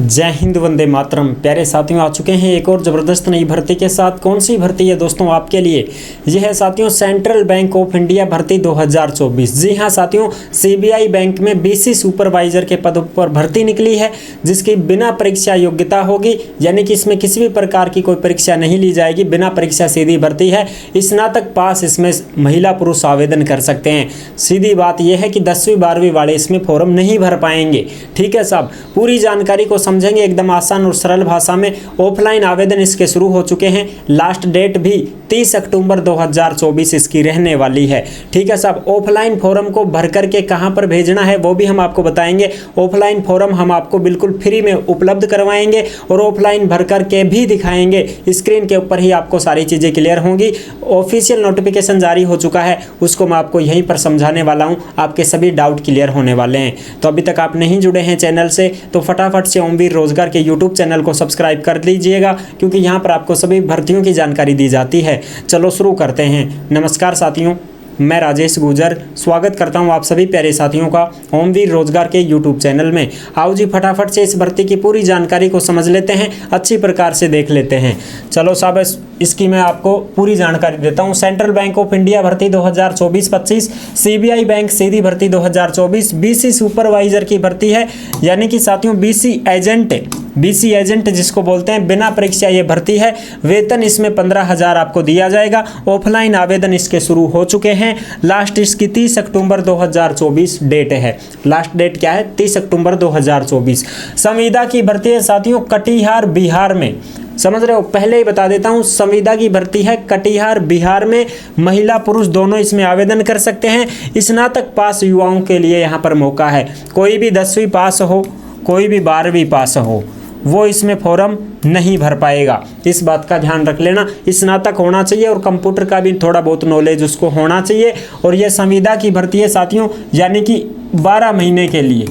जय हिंद, वंदे मातरम। प्यारे साथियों, आ चुके हैं एक और ज़बरदस्त नई भर्ती के साथ। कौन सी भर्ती है दोस्तों आपके लिए? यह है साथियों सेंट्रल बैंक ऑफ इंडिया भर्ती 2024। जी हाँ साथियों, सीबीआई बैंक में बीसी सुपरवाइजर के पद पर भर्ती निकली है, जिसकी बिना परीक्षा योग्यता होगी। यानी कि इसमें किसी भी प्रकार की कोई परीक्षा नहीं ली जाएगी, बिना परीक्षा सीधी भर्ती है। स्नातक पास इसमें महिला पुरुष आवेदन कर सकते हैं। सीधी बात यह है कि 10वीं 12वीं वाले इसमें फॉर्म नहीं भर पाएंगे। ठीक है साहब, पूरी जानकारी को समझेंगे एकदम आसान और सरल भाषा में। ऑफलाइन आवेदन इसके शुरू हो चुके हैं। लास्ट डेट भी 30 अक्टूबर 2024 इसकी रहने वाली है। ठीक है साहब, ऑफलाइन फॉर्म को भर करके कहां पर भेजना है वो भी हम आपको बताएंगे। ऑफलाइन फॉर्म हम आपको बिल्कुल फ्री में उपलब्ध करवाएंगे और ऑफलाइन भर करके भी दिखाएंगे। स्क्रीन के ऊपर ही आपको सारी चीज़ें क्लियर होंगी। ऑफिशियल नोटिफिकेशन जारी हो चुका है, उसको मैं आपको यहीं पर समझाने वाला हूँ। आपके सभी डाउट क्लियर होने वाले हैं। तो अभी तक आप नहीं जुड़े हैं चैनल से तो फटाफट से ओमवीर रोजगार के यूट्यूब चैनल को सब्सक्राइब कर लीजिएगा, क्योंकि यहाँ पर आपको सभी भर्तियों की जानकारी दी जाती है। चलो शुरू करते हैं। नमस्कार साथियों, मैं राजेश गुजर स्वागत करता हूं आप सभी प्यारे साथियों का ओमवीर रोजगार के यूट्यूब चैनल में। आओ जी फटाफट से इस भर्ती की पूरी जानकारी को समझ लेते हैं, अच्छी प्रकार से देख लेते हैं। चलो साहब, इसकी मैं आपको पूरी जानकारी देता हूं। सेंट्रल बैंक ऑफ इंडिया भर्ती 2024-25, सीबीआई बैंक सीधी भर्ती 2024, बीसी सुपरवाइजर की भर्ती है। यानी कि साथियों बीसी एजेंट जिसको बोलते हैं, बिना परीक्षा ये भर्ती है। वेतन इसमें 15,000 आपको दिया जाएगा। ऑफलाइन आवेदन इसके शुरू हो चुके हैं। लास्ट इसकी 30 अक्टूबर 2024 डेट है। लास्ट डेट क्या है? 30 अक्टूबर 2024। संविदा की भर्ती है साथियों कटिहार बिहार में। समझ रहे हो? पहले ही बता देता हूं, संविदा की भर्ती है कटिहार बिहार में। महिला पुरुष दोनों इसमें आवेदन कर सकते हैं। स्नातक पास युवाओं के लिए यहाँ पर मौका है। कोई भी 10वीं पास हो, कोई भी 12वीं पास हो, वो इसमें फॉर्म नहीं भर पाएगा। इस बात का ध्यान रख लेना। स्नातक होना चाहिए और कंप्यूटर का भी थोड़ा बहुत नॉलेज उसको होना चाहिए। और ये संविदा की भर्ती है साथियों, यानी कि 12 महीने के लिए।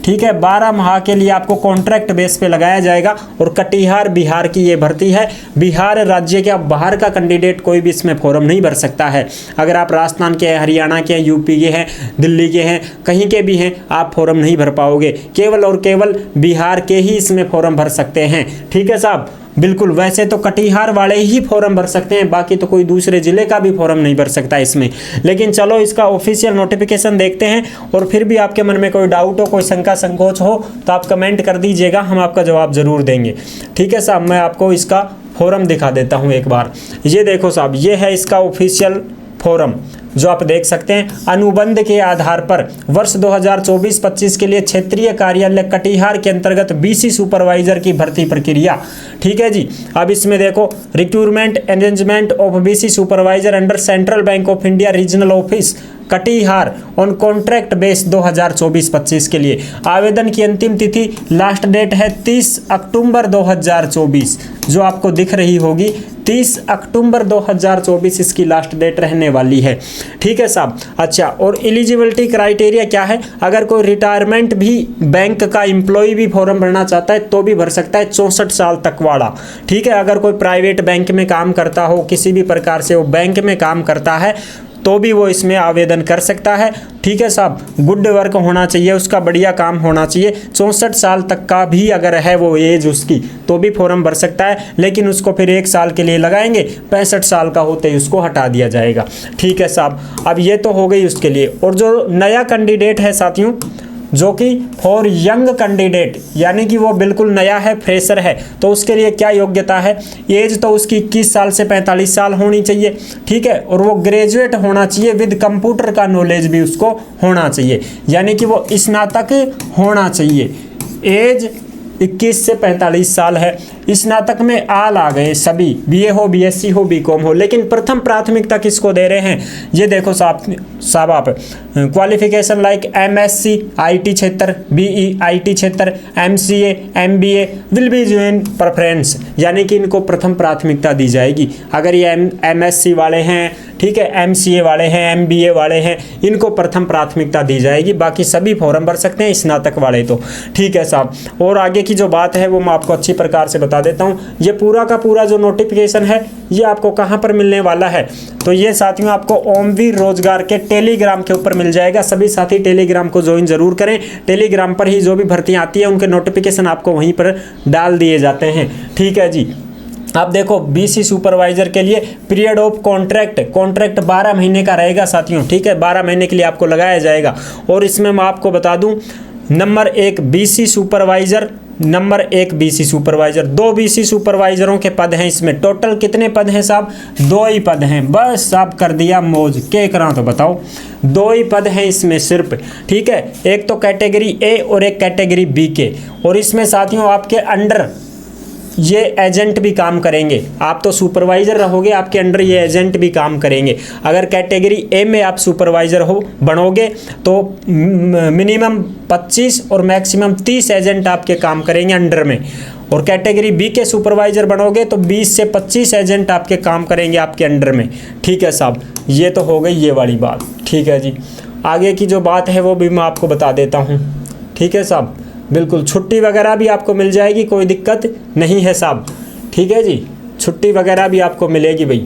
ठीक है, 12 माह के लिए आपको कॉन्ट्रैक्ट बेस पे लगाया जाएगा। और कटिहार बिहार की ये भर्ती है। बिहार राज्य के बाहर का कैंडिडेट कोई भी इसमें फॉर्म नहीं भर सकता है। अगर आप राजस्थान के, हरियाणा के, यूपी के हैं, दिल्ली के हैं, कहीं के भी हैं, आप फॉर्म नहीं भर पाओगे। केवल और केवल बिहार के ही इसमें फॉर्म भर सकते हैं। ठीक है साहब, बिल्कुल। वैसे तो कटिहार वाले ही फॉर्म भर सकते हैं, बाकी तो कोई दूसरे जिले का भी फॉर्म नहीं भर सकता इसमें। लेकिन चलो इसका ऑफिशियल नोटिफिकेशन देखते हैं। और फिर भी आपके मन में कोई डाउट हो, कोई शंका संकोच हो तो आप कमेंट कर दीजिएगा, हम आपका जवाब जरूर देंगे। ठीक है साहब, मैं आपको इसका फॉर्म दिखा देता हूँ एक बार। ये देखो साहब, ये है इसका ऑफिशियल फॉर्म जो आप देख सकते हैं। अनुबंध के आधार पर वर्ष 2024-25 के लिए क्षेत्रीय कार्यालय कटिहार के अंतर्गत बीसी सुपरवाइजर की भर्ती प्रक्रिया। ठीक है जी, अब इसमें देखो, recruitment arrangement of BC supervisor under central bank of India regional office Katihar on contract base 2024-25 के लिए। आवेदन की अंतिम तिथि लास्ट डेट है 30 अक्टूबर 2024, जो आपको दिख रही होगी। 30 अक्टूबर 2024 इसकी लास्ट डेट रहने वाली है। ठीक है साहब। अच्छा, और एलिजिबिलिटी क्राइटेरिया क्या है? अगर कोई रिटायरमेंट भी बैंक का एम्प्लॉय भी फॉर्म भरना चाहता है तो भी भर सकता है, 64 साल तक वाला। ठीक है, अगर कोई प्राइवेट बैंक में काम करता हो, किसी भी प्रकार से वो बैंक में काम करता है तो भी वो इसमें आवेदन कर सकता है। ठीक है साहब, गुड वर्क होना चाहिए उसका, बढ़िया काम होना चाहिए। 64 साल तक का भी अगर है वो एज उसकी, तो भी फॉर्म भर सकता है। लेकिन उसको फिर 1 साल के लिए लगाएंगे, 65 साल का होते ही उसको हटा दिया जाएगा। ठीक है साहब, अब ये तो हो गई उसके लिए। और जो नया कैंडिडेट है साथियों, जो कि फॉर यंग कैंडिडेट, यानी कि वो बिल्कुल नया है, फ्रेशर है, तो उसके लिए क्या योग्यता है? एज तो उसकी 21 साल से 45 साल होनी चाहिए। ठीक है, और वो ग्रेजुएट होना चाहिए विद कंप्यूटर का नॉलेज भी उसको होना चाहिए, यानी कि वो स्नातक होना चाहिए। एज 21 से 45 साल है। स्नातक में आल आ गए सभी, बीए हो, बीएससी हो, बीकॉम हो। लेकिन प्रथम प्राथमिकता किसको दे रहे हैं? ये देखो साहब आप क्वालिफिकेशन लाइक एमएससी आईटी क्षेत्र, बीई आईटी क्षेत्र, MCA, MBA will be given preference, यानी कि इनको प्रथम प्राथमिकता दी जाएगी। अगर ये एमएससी वाले हैं, ठीक है, MCA वाले हैं, MBA वाले हैं, इनको प्रथम प्राथमिकता दी जाएगी। बाकी सभी फॉर्म भर सकते हैं, स्नातक वाले तो। ठीक है साहब, और आगे की जो बात है वो मैं आपको अच्छी प्रकार से बता देता हूँ। ये पूरा का पूरा जो नोटिफिकेशन है ये आपको कहाँ पर मिलने वाला है, तो ये साथियों आपको ओमवीर रोजगार के टेलीग्राम के ऊपर मिल जाएगा। सभी साथी टेलीग्राम को ज्वाइन जरूर करें। टेलीग्राम पर ही जो भी भर्तियाँ आती है उनके नोटिफिकेशन आपको वहीं पर डाल दिए जाते हैं। ठीक है जी, आप देखो BC सुपरवाइजर के लिए पीरियड ऑफ कॉन्ट्रैक्ट 12 महीने का रहेगा साथियों। ठीक है, 12 महीने के लिए आपको लगाया जाएगा। और इसमें मैं आपको बता दूं, number 1 BC supervisor, number 1 BC supervisor, 2 BC सुपरवाइजरों के पद हैं इसमें। टोटल कितने पद हैं साहब? 2 ही पद हैं। बस आप कर दिया मौज, क्या करा तो बताओ, 2 ही पद हैं इसमें सिर्फ। ठीक है, एक तो कैटेगरी A और एक कैटेगरी B के। और इसमें साथियों आपके अंडर ये एजेंट भी काम करेंगे। आप तो सुपरवाइजर रहोगे, आपके अंडर ये एजेंट भी काम करेंगे। अगर कैटेगरी A में आप सुपरवाइजर हो बनोगे तो मिनिमम 25 और मैक्सिमम 30 एजेंट आपके काम करेंगे अंडर में। और कैटेगरी B के सुपरवाइजर बनोगे तो 20 से 25 एजेंट आपके काम करेंगे आपके अंडर में। ठीक है साहब, ये तो हो गई ये वाली बात। ठीक है जी, आगे की जो बात है वो भी मैं आपको बता देता हूँ। ठीक है साहब, बिल्कुल छुट्टी वगैरह भी आपको मिल जाएगी, कोई दिक्कत नहीं है साहब। ठीक है जी, छुट्टी वगैरह भी आपको मिलेगी भाई।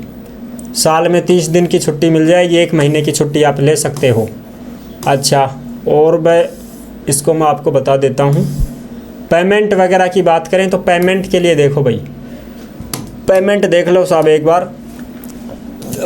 साल में 30 दिन की छुट्टी मिल जाएगी, 1 महीने की छुट्टी आप ले सकते हो। अच्छा, और मैं इसको मैं आपको बता देता हूँ। पेमेंट वगैरह की बात करें तो पेमेंट के लिए देखो भाई, पेमेंट देख लो साहब एक बार।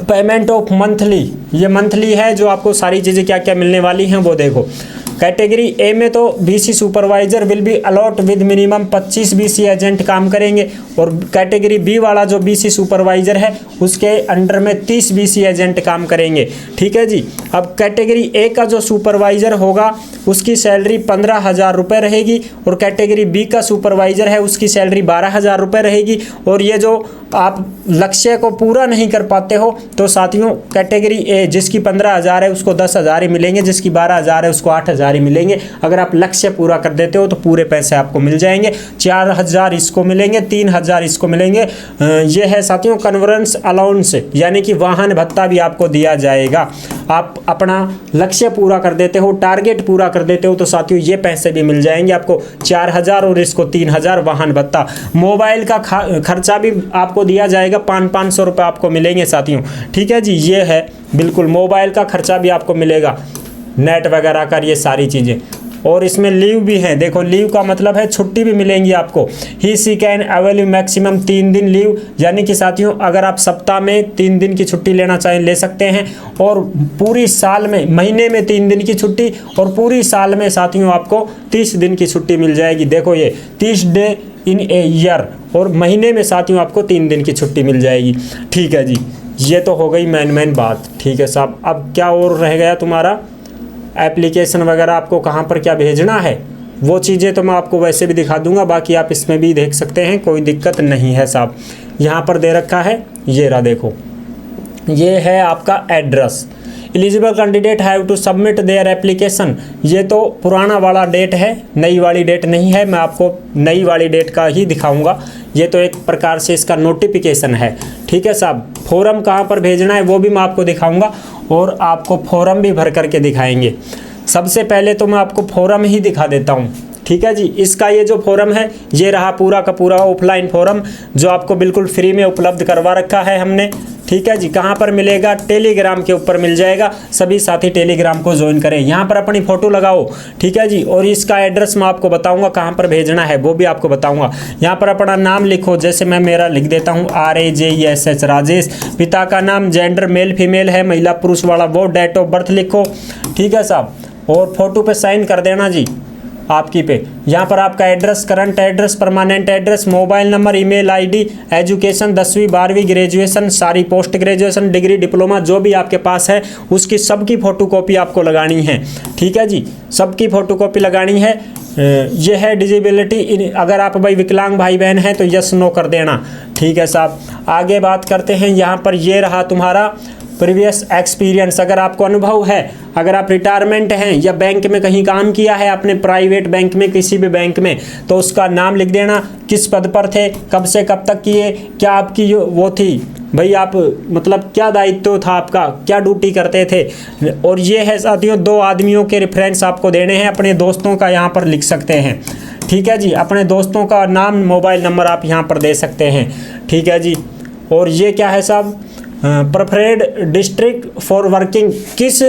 पेमेंट ऑफ मंथली, ये मंथली है जो आपको सारी चीज़ें क्या क्या मिलने वाली हैं वो देखो। कैटेगरी A में तो BC supervisor will be a lot with minimum 25 BC agent काम करेंगे। और कैटेगरी B वाला जो BC सुपरवाइजर है उसके अंडर में 30 BC एजेंट काम करेंगे। ठीक है जी, अब कैटेगरी A का जो सुपरवाइजर होगा उसकी सैलरी 15,000 रुपये रहेगी। और कैटेगरी B का सुपरवाइजर है उसकी सैलरी 12,000 रुपये रहेगी। और ये जो आप लक्ष्य को पूरा नहीं कर पाते हो तो साथियों कैटेगरी A जिसकी 15,000 है उसको 10,000 ही मिलेंगे, जिसकी 12,000 है उसको 8,000 ही मिलेंगे। अगर आप लक्ष्य पूरा कर देते हो तो पूरे पैसे आपको मिल जाएंगे। 4,000 इसको मिलेंगे, 3,000 इसको मिलेंगे। ये है साथियों कन्वर्जेंस अलाउंस, यानी कि वाहन भत्ता भी आपको दिया जाएगा। आप अपना लक्ष्य पूरा कर देते हो, टारगेट पूरा कर देते हो तो साथियों ये पैसे भी मिल जाएंगे आपको, 4,000 और इसको 3,000 वाहन भत्ता। मोबाइल का खर्चा भी आपको दिया जाएगा, 500 रुपये आपको मिलेंगे साथियों। ठीक है जी, ये है बिल्कुल, मोबाइल का खर्चा भी आपको मिलेगा, नेट वगैरह का, ये सारी चीज़ें। और इसमें लीव भी है, देखो लीव का मतलब है छुट्टी भी मिलेंगी आपको। ही सी कैन अवेल मैक्सिमम 3 दिन लीव, यानी कि साथियों अगर आप सप्ताह में 3 दिन की छुट्टी लेना चाहें ले सकते हैं। और पूरी साल में, महीने में 3 दिन की छुट्टी, और पूरी साल में साथियों आपको 30 दिन की छुट्टी मिल जाएगी। देखो ये 30 डे इन ए ईयर, और महीने में साथियों आपको 3 दिन की छुट्टी मिल जाएगी। ठीक है जी, ये तो हो गई मेन बात। ठीक है साहब, अब क्या और रह गया तुम्हारा, एप्लीकेशन वगैरह आपको कहाँ पर क्या भेजना है वो चीज़ें तो मैं आपको वैसे भी दिखा दूंगा, बाकी आप इसमें भी देख सकते हैं, कोई दिक्कत नहीं है साहब। यहाँ पर दे रखा है, ये रहा देखो, ये है आपका address. Eligible candidate have to submit their application, ये तो पुराना वाला डेट है, नई वाली डेट नहीं है। मैं आपको नई वाली डेट का ही दिखाऊंगा। ये तो एक प्रकार से इसका नोटिफिकेशन है। ठीक है साहब, फॉर्म कहाँ पर भेजना है वो भी मैं आपको दिखाऊंगा, और आपको फॉर्म भी भर करके दिखाएंगे। सबसे पहले तो मैं आपको फॉर्म ही दिखा देता हूँ। ठीक है जी, इसका ये जो फॉर्म है ये रहा पूरा का पूरा ऑफलाइन फॉर्म, जो आपको बिल्कुल फ्री में उपलब्ध करवा रखा है हमने। ठीक है जी, कहाँ पर मिलेगा, टेलीग्राम के ऊपर मिल जाएगा। सभी साथी टेलीग्राम को ज्वाइन करें, यहाँ पर अपनी फ़ोटो लगाओ। ठीक है जी, और इसका एड्रेस मैं आपको बताऊंगा कहाँ पर भेजना है वो भी आपको बताऊंगा। यहाँ पर अपना नाम लिखो, जैसे मैं मेरा लिख देता हूँ RAJESH राजेश। पिता का नाम जेंडर मेल फीमेल है, महिला पुरुष वाला वो, डेट ऑफ बर्थ लिखो। ठीक है साहब, और फोटो पे साइन कर देना जी आपकी पे। यहाँ पर आपका address, current address, permanent address, mobile number, email ID, education 10वीं 12वीं ग्रेजुएशन, सारी पोस्ट ग्रेजुएशन, डिग्री, डिप्लोमा जो भी आपके पास है उसकी सबकी फ़ोटोकॉपी आपको लगानी है। ठीक है जी, सबकी फ़ोटोकॉपी लगानी है। ये है डिजेबिलिटी, अगर आप भाई विकलांग भाई बहन हैं तो यस नो कर देना। ठीक है साहब, आगे बात करते हैं। यहाँ पर ये रहा तुम्हारा प्रीवियस एक्सपीरियंस, अगर आपको अनुभव है, अगर आप रिटायरमेंट हैं या बैंक में कहीं काम किया है, अपने प्राइवेट बैंक में, किसी भी बैंक में, तो उसका नाम लिख देना, किस पद पर थे, कब से कब तक किए, क्या आपकी वो थी भाई आप मतलब क्या दायित्व था आपका, क्या ड्यूटी करते थे। और ये है साथियों 2 आदमियों के रेफरेंस आपको देने हैं, अपने दोस्तों का यहाँ पर लिख सकते हैं। ठीक है जी, अपने दोस्तों का नाम मोबाइल नंबर आप यहाँ पर दे सकते हैं। ठीक है जी, और ये क्या है साहब, प्रेफर्ड डिस्ट्रिक्ट फॉर वर्किंग, किस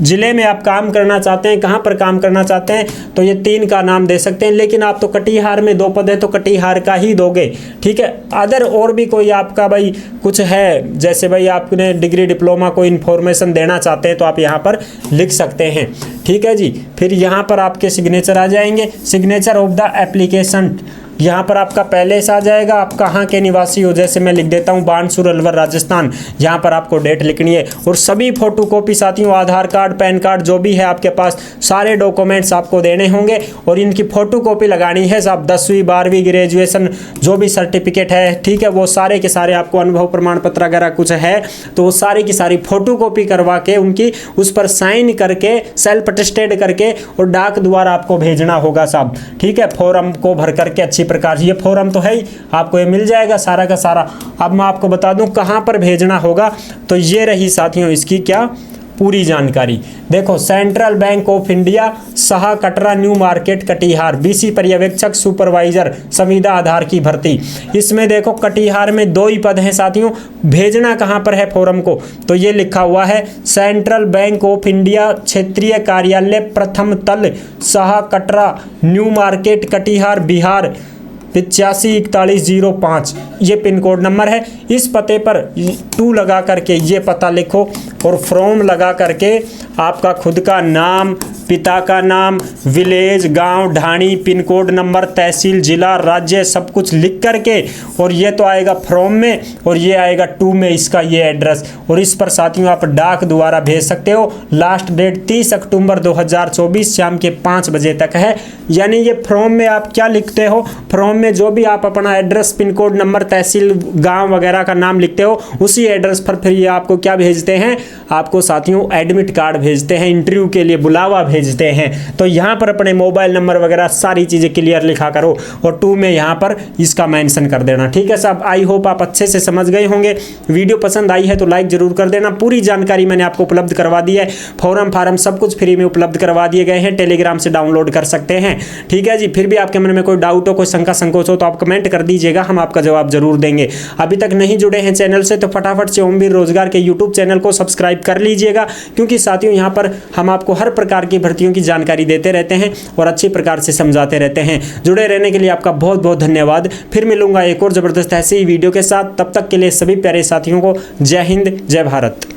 ज़िले में आप काम करना चाहते हैं, कहाँ पर काम करना चाहते हैं, तो ये 3 का नाम दे सकते हैं। लेकिन आप तो कटिहार में 2 पद है तो कटिहार का ही दोगे। ठीक है, अदर और भी कोई आपका भाई कुछ है, जैसे भाई आपने डिग्री डिप्लोमा कोई इन्फॉर्मेशन देना चाहते हैं तो आप यहाँ पर लिख सकते हैं। ठीक है जी, फिर यहाँ पर आपके सिग्नेचर आ जाएंगे, सिग्नेचर ऑफ द एप्लीकेशन। यहाँ पर आपका पहले से आ जाएगा, आप कहाँ के निवासी हो, जैसे मैं लिख देता हूँ बानसूर अलवर राजस्थान। यहाँ पर आपको डेट लिखनी है और सभी फोटोकॉपी साथियों, आधार कार्ड, पैन कार्ड जो भी है आपके पास, सारे डॉक्यूमेंट्स आपको देने होंगे और इनकी फोटोकॉपी लगानी है साहब। 10वीं 12वीं ग्रेजुएशन जो भी सर्टिफिकेट है, ठीक है, वो सारे के सारे आपको, अनुभव प्रमाण पत्र अगर कुछ है तो वो सारी की सारी फोटोकॉपी करवा के उनकी उस पर साइन करके सेल्फ अटेस्टेड करके और डाक द्वारा आपको भेजना होगा साहब। ठीक है, फॉर्म को भर करके अच्छी प्रकार, ये फॉर्म तो है ही, आपको ये मिल जाएगा सारा का सारा। अब मैं आपको बता दूं कहां पर भेजना होगा, तो ये रही साथियों इसकी क्या पूरी जानकारी। देखो, central bank of India, Shah Katra new market Katihar, BC पर्यवेक्षक सुपरवाइजर संविदा आधार की भर्ती। इसमें देखो कटिहार में 2 ही पद हैं साथियों। भेजना कहां पर है फॉर्म को, तो ये लिखा हुआ है सेंट्रल बैंक ऑफ इंडिया क्षेत्रीय कार्यालय प्रथम तल, शाह कटरा न्यू मार्केट कटिहार बिहार 854105, ये पिन कोड नंबर है। इस पते पर 2 लगा करके ये पता लिखो और फ्रॉम लगा करके आपका खुद का नाम, पिता का नाम, विलेज, गांव, ढाणी, पिन कोड नंबर, तहसील, जिला, राज्य, सब कुछ लिख करके, और ये तो आएगा फ्रॉम में और ये आएगा 2 में इसका ये एड्रेस। और इस पर साथियों आप डाक द्वारा भेज सकते हो। लास्ट डेट 30 अक्टूबर 2024 शाम के 5 बजे तक है। यानी ये फ्रॉम में आप क्या लिखते हो, फ्रॉम में जो भी आप अपना एड्रेस, पिन कोड नंबर, तहसील, गांव वगैरह का नाम लिखते हो, उसी एड्रेस पर फिर ये आपको क्या भेजते हैं, आपको साथियों एडमिट कार्ड भेजते हैं, इंटरव्यू के लिए बुलावा भेजते हैं। तो यहाँ पर अपने मोबाइल नंबर वगैरह सारी चीज़ें क्लियर लिखा करो और 2 में यहाँ पर इसका मेंशन कर देना। ठीक है साहब, आई होप आप अच्छे से समझ गए होंगे। वीडियो पसंद आई है तो लाइक जरूर कर देना। पूरी जानकारी मैंने आपको उपलब्ध करवा दी है, फॉर्म सब कुछ फ्री में उपलब्ध करवा दिए गए हैं, टेलीग्राम से डाउनलोड कर सकते हैं। ठीक है जी, फिर भी आपके मन में कोई डाउट हो, कोई शंका संकोच हो तो आप कमेंट कर दीजिएगा, हम आपका जवाब जरूर देंगे। अभी तक नहीं जुड़े हैं चैनल से तो फटाफट से ओमवीर रोजगार के यूट्यूब चैनल को सब्सक्राइब कर लीजिएगा, क्योंकि साथियों यहाँ पर हम आपको हर प्रकार की भर्तियों की जानकारी देते रहते हैं और अच्छी प्रकार से समझाते रहते हैं। जुड़े रहने के लिए आपका बहुत बहुत धन्यवाद। फिर मिलूंगा एक और जबरदस्त ऐसे ही वीडियो के साथ, तब तक के लिए सभी प्यारे साथियों को जय हिंद, जय भारत।